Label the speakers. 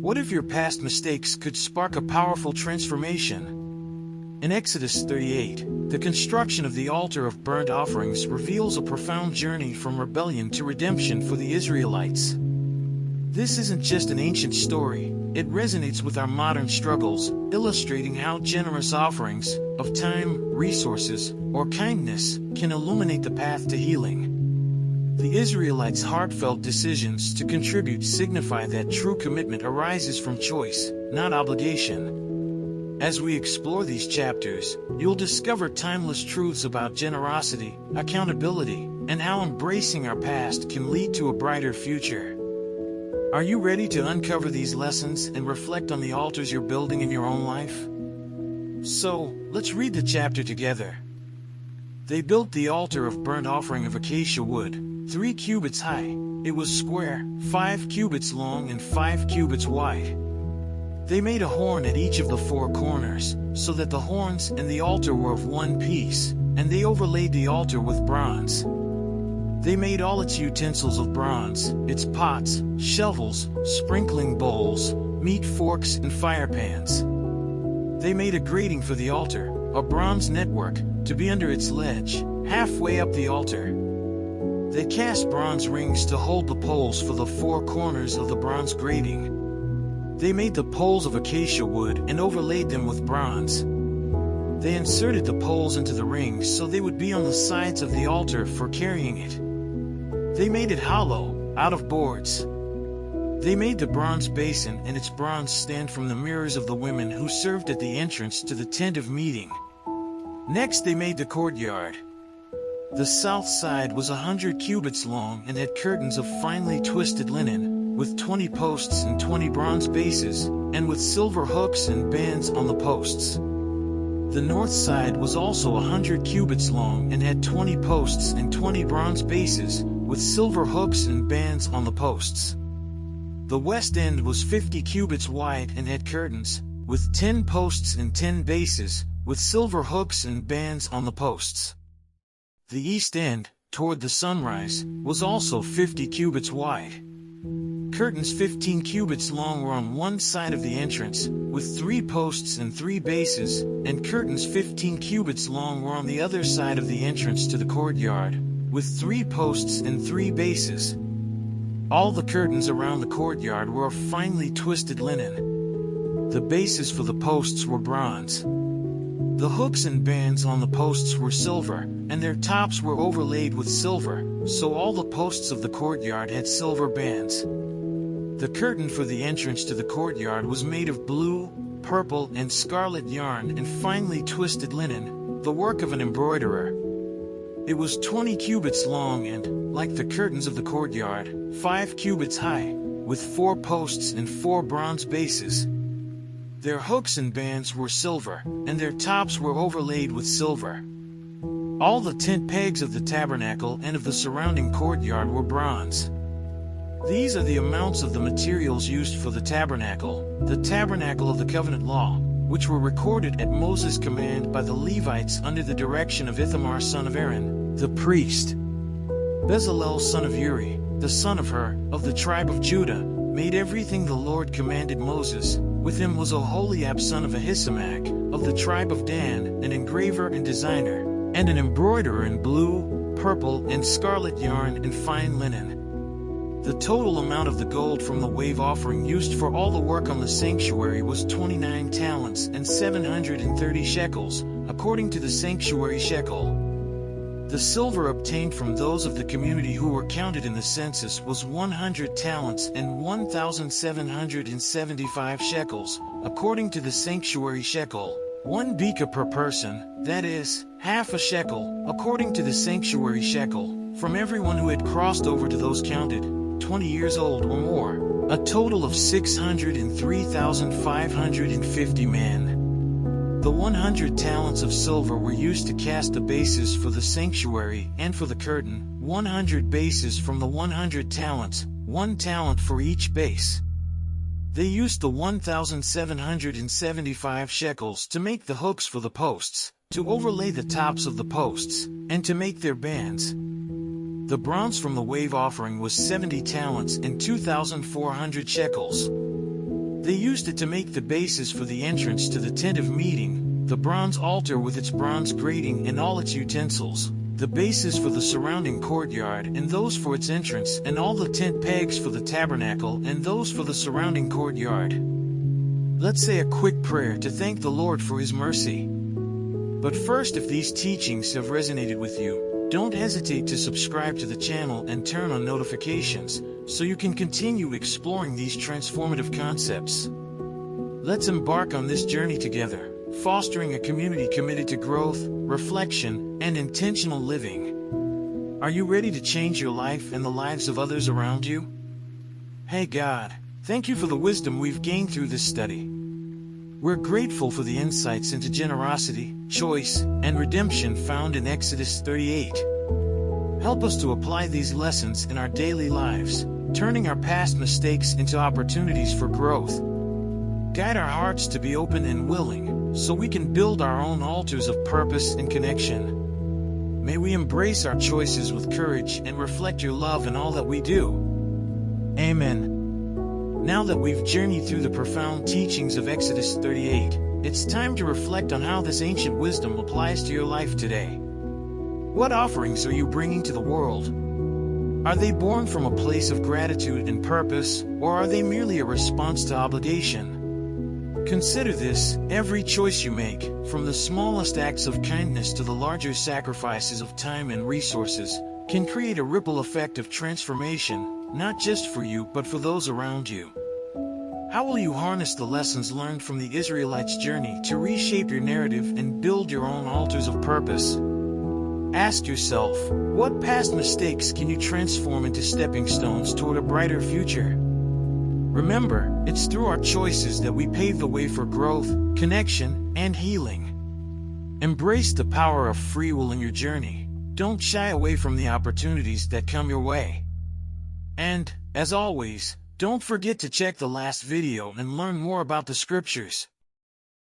Speaker 1: What if your past mistakes could spark a powerful transformation? In Exodus 38, the construction of the altar of burnt offerings reveals a profound journey from rebellion to redemption for the Israelites. This isn't just an ancient story, it resonates with our modern struggles, illustrating how generous offerings of time, resources, or kindness can illuminate the path to healing. The Israelites' heartfelt decisions to contribute signify that true commitment arises from choice, not obligation. As we explore these chapters, you'll discover timeless truths about generosity, accountability, and how embracing our past can lead to a brighter future. Are you ready to uncover these lessons and reflect on the altars you're building in your own life? So, let's read the chapter together. They built the altar of burnt offering of acacia wood, 3 cubits high. It was square, 5 cubits long and 5 cubits wide. They made a horn at each of the 4 corners, so that the horns and the altar were of one piece, and they overlaid the altar with bronze. They made all its utensils of bronze, its pots, shovels, sprinkling bowls, meat forks and fire pans. They made a grating for the altar, a bronze network, to be under its ledge, halfway up the altar. They cast bronze rings to hold the poles for the 4 corners of the bronze grating. They made the poles of acacia wood and overlaid them with bronze. They inserted the poles into the rings so they would be on the sides of the altar for carrying it. They made it hollow, out of boards. They made the bronze basin and its bronze stand from the mirrors of the women who served at the entrance to the tent of meeting. Next they made the courtyard. The south side was 100 cubits long and had curtains of finely twisted linen, with 20 posts and 20 bronze bases, and with silver hooks and bands on the posts. The north side was also 100 cubits long and had 20 posts and 20 bronze bases, with silver hooks and bands on the posts. The west end was 50 cubits wide and had curtains, with 10 posts and 10 bases, with silver hooks and bands on the posts. The east end, toward the sunrise, was also 50 cubits wide. Curtains 15 cubits long were on one side of the entrance, with 3 posts and 3 bases, and curtains 15 cubits long were on the other side of the entrance to the courtyard, with 3 posts and 3 bases. All the curtains around the courtyard were of finely twisted linen. The bases for the posts were bronze. The hooks and bands on the posts were silver, and their tops were overlaid with silver, so all the posts of the courtyard had silver bands. The curtain for the entrance to the courtyard was made of blue, purple, and scarlet yarn and finely twisted linen, the work of an embroiderer. It was 20 cubits long and, like the curtains of the courtyard, 5 cubits high, with 4 posts and 4 bronze bases. Their hooks and bands were silver, and their tops were overlaid with silver. All the tent pegs of the tabernacle and of the surrounding courtyard were bronze. These are the amounts of the materials used for the tabernacle of the covenant law, which were recorded at Moses' command by the Levites under the direction of Ithamar son of Aaron, the priest. Bezalel son of Uri, the son of Hur, of the tribe of Judah, made everything the Lord commanded Moses. With him was Oholiab son of Ahisamach, of the tribe of Dan, an engraver and designer, and an embroiderer in blue, purple, and scarlet yarn and fine linen. The total amount of the gold from the wave offering used for all the work on the sanctuary was 29 talents and 730 shekels, according to the sanctuary shekel. The silver obtained from those of the community who were counted in the census was 100 talents and 1,775 shekels, according to the sanctuary shekel. 1 beka per person, that is, half a shekel, according to the sanctuary shekel, from everyone who had crossed over to those counted, 20 years old or more, a total of 603,550 men. The 100 talents of silver were used to cast the bases for the sanctuary and for the curtain, 100 bases from the 100 talents, 1 talent for each base. They used the 1,775 shekels to make the hooks for the posts, to overlay the tops of the posts, and to make their bands. The bronze from the wave offering was 70 talents and 2,400 shekels. They used it to make the bases for the entrance to the tent of meeting, the bronze altar with its bronze grating and all its utensils, the bases for the surrounding courtyard and those for its entrance, and all the tent pegs for the tabernacle and those for the surrounding courtyard. Let's say a quick prayer to thank the Lord for His mercy. But first, if these teachings have resonated with you, don't hesitate to subscribe to the channel and turn on notifications so you can continue exploring these transformative concepts. Let's embark on this journey together, fostering a community committed to growth, reflection, and intentional living. Are you ready to change your life and the lives of others around you? Hey God, thank you for the wisdom we've gained through this study. We're grateful for the insights into generosity, choice, and redemption found in Exodus 38. Help us to apply these lessons in our daily lives, turning our past mistakes into opportunities for growth. Guide our hearts to be open and willing, so we can build our own altars of purpose and connection. May we embrace our choices with courage and reflect your love in all that we do. Amen. Now that we've journeyed through the profound teachings of Exodus 38, it's time to reflect on how this ancient wisdom applies to your life today. What offerings are you bringing to the world? Are they born from a place of gratitude and purpose, or are they merely a response to obligation? Consider this: every choice you make, from the smallest acts of kindness to the larger sacrifices of time and resources, can create a ripple effect of transformation, not just for you but for those around you. How will you harness the lessons learned from the Israelites' journey to reshape your narrative and build your own altars of purpose? Ask yourself, what past mistakes can you transform into stepping stones toward a brighter future? Remember, it's through our choices that we pave the way for growth, connection, and healing. Embrace the power of free will in your journey. Don't shy away from the opportunities that come your way. And, as always, don't forget to check the last video and learn more about the scriptures.